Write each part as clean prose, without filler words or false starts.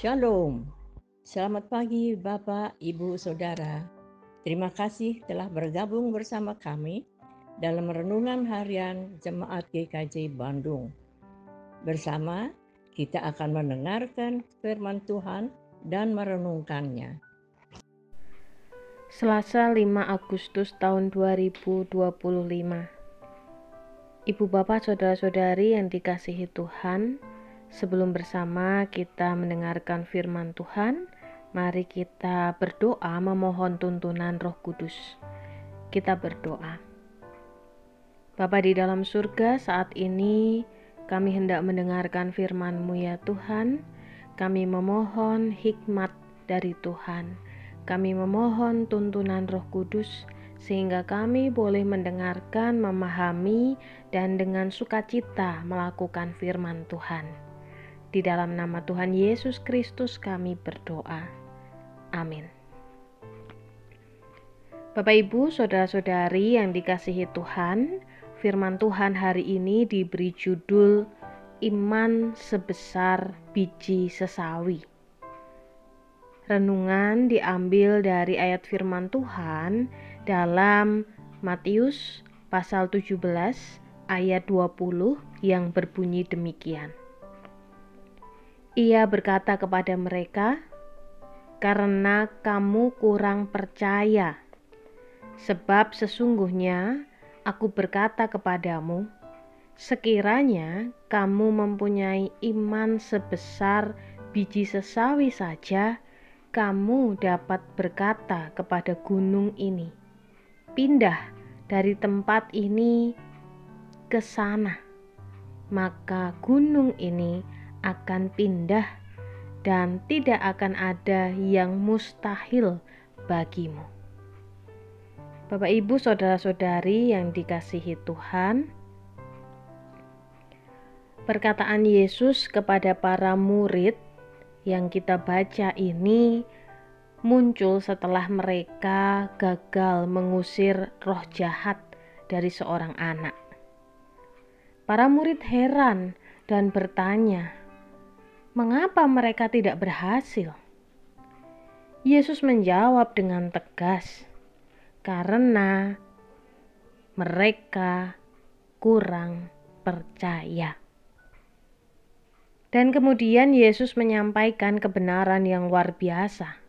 Shalom. Selamat pagi Bapak, Ibu, Saudara. Terima kasih telah bergabung bersama kami dalam renungan harian Jemaat GKJ Bandung. Bersama kita akan mendengarkan firman Tuhan dan merenungkannya. Selasa 5 Agustus tahun 2025. Ibu bapak saudara-saudari yang dikasihi Tuhan, sebelum bersama kita mendengarkan firman Tuhan, mari kita berdoa memohon tuntunan Roh Kudus. Kita berdoa. Bapa di dalam surga, saat ini kami hendak mendengarkan firman-Mu ya Tuhan. Kami memohon hikmat dari Tuhan. Kami memohon tuntunan Roh Kudus sehingga kami boleh mendengarkan, memahami, dan dengan sukacita melakukan firman Tuhan. Di dalam nama Tuhan Yesus Kristus kami berdoa. Amin. Bapak Ibu, saudara-saudari yang dikasihi Tuhan, firman Tuhan hari ini diberi judul Iman Sebesar Biji Sesawi. Renungan diambil dari ayat firman Tuhan dalam Matius pasal 17 ayat 20 yang berbunyi demikian. Ia berkata kepada mereka, "Karena kamu kurang percaya, sebab sesungguhnya aku berkata kepadamu, sekiranya kamu mempunyai iman sebesar biji sesawi saja, kamu dapat berkata kepada gunung ini, pindah dari tempat ini ke sana, maka gunung ini akan pindah dan tidak akan ada yang mustahil bagimu." Bapak Ibu saudara-saudari yang dikasihi Tuhan, perkataan Yesus kepada para murid yang kita baca ini muncul setelah mereka gagal mengusir roh jahat dari seorang anak. Para murid heran dan bertanya, mengapa mereka tidak berhasil? Yesus menjawab dengan tegas, karena mereka kurang percaya. Dan kemudian Yesus menyampaikan kebenaran yang luar biasa,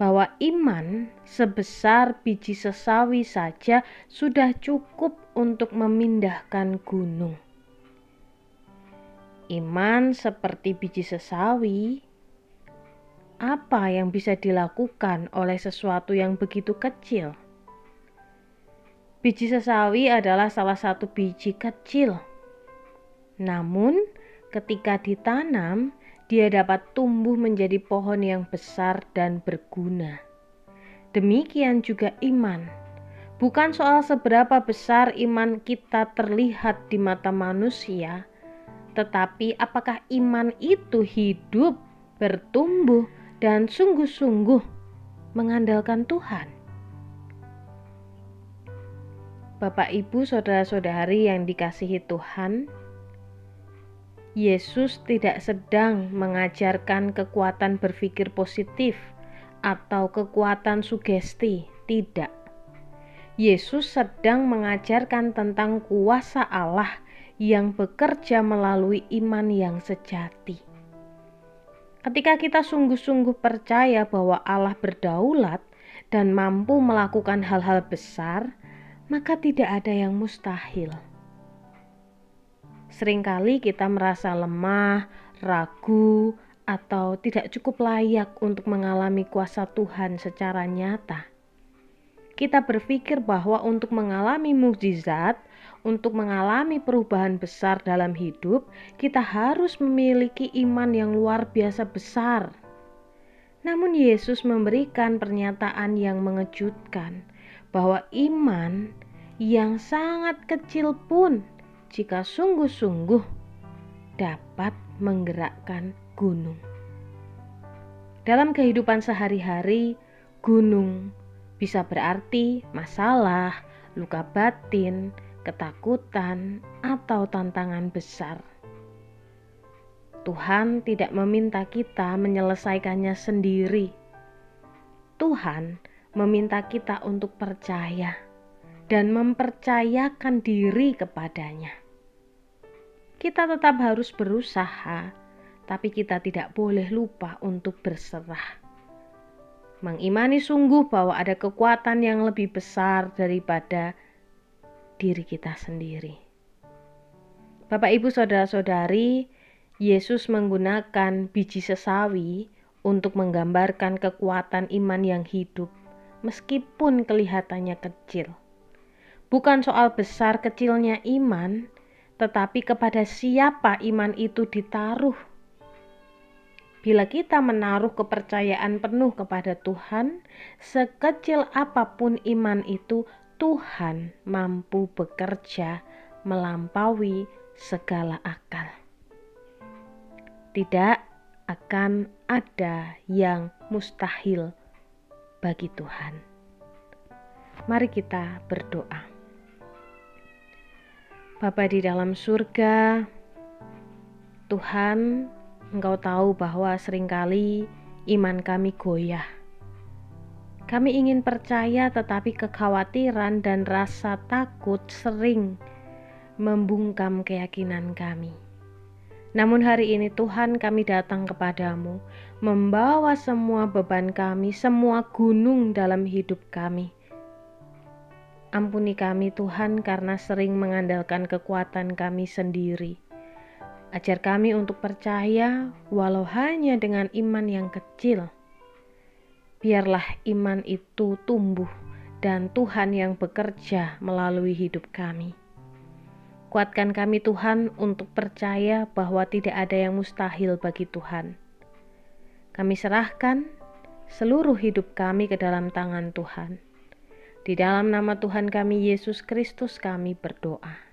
bahwa iman sebesar biji sesawi saja sudah cukup untuk memindahkan gunung. Iman seperti biji sesawi, apa yang bisa dilakukan oleh sesuatu yang begitu kecil? Biji sesawi adalah salah satu biji kecil. Namun, ketika ditanam, dia dapat tumbuh menjadi pohon yang besar dan berguna. Demikian juga iman. Bukan soal seberapa besar iman kita terlihat di mata manusia, tetapi apakah iman itu hidup, bertumbuh, dan sungguh-sungguh mengandalkan Tuhan. Bapak, Ibu, saudara-saudari yang dikasihi Tuhan, Yesus tidak sedang mengajarkan kekuatan berpikir positif atau kekuatan sugesti, tidak. Yesus sedang mengajarkan tentang kuasa Allah yang bekerja melalui iman yang sejati. Ketika kita sungguh-sungguh percaya bahwa Allah berdaulat dan mampu melakukan hal-hal besar, maka tidak ada yang mustahil. Seringkali kita merasa lemah, ragu, atau tidak cukup layak untuk mengalami kuasa Tuhan secara nyata. Kita berpikir bahwa untuk mengalami mukjizat, untuk mengalami perubahan besar dalam hidup, kita harus memiliki iman yang luar biasa besar. Namun Yesus memberikan pernyataan yang mengejutkan, bahwa iman yang sangat kecil pun jika sungguh-sungguh dapat menggerakkan gunung. Dalam kehidupan sehari-hari, gunung bisa berarti masalah, luka batin, ketakutan, atau tantangan besar. Tuhan tidak meminta kita menyelesaikannya sendiri. Tuhan meminta kita untuk percaya dan mempercayakan diri kepadanya. Kita tetap harus berusaha, tapi kita tidak boleh lupa untuk berserah. Mengimani sungguh bahwa ada kekuatan yang lebih besar daripada diri kita sendiri. Bapak, Ibu, Saudara-saudari, Yesus menggunakan biji sesawi untuk menggambarkan kekuatan iman yang hidup, meskipun kelihatannya kecil. Bukan soal besar kecilnya iman, tetapi kepada siapa iman itu ditaruh. Bila kita menaruh kepercayaan penuh kepada Tuhan, sekecil apapun iman itu, Tuhan mampu bekerja melampaui segala akal. Tidak akan ada yang mustahil bagi Tuhan. Mari kita berdoa. Bapa di dalam surga, Tuhan, Engkau tahu bahwa seringkali iman kami goyah. Kami ingin percaya, tetapi kekhawatiran dan rasa takut sering membungkam keyakinan kami. Namun hari ini Tuhan, kami datang kepadamu, membawa semua beban kami, semua gunung dalam hidup kami. Ampuni kami Tuhan, karena sering mengandalkan kekuatan kami sendiri. Ajar kami untuk percaya walau hanya dengan iman yang kecil. Biarlah iman itu tumbuh dan Tuhan yang bekerja melalui hidup kami. Kuatkan kami Tuhan untuk percaya bahwa tidak ada yang mustahil bagi Tuhan. Kami serahkan seluruh hidup kami ke dalam tangan Tuhan. Di dalam nama Tuhan kami Yesus Kristus kami berdoa.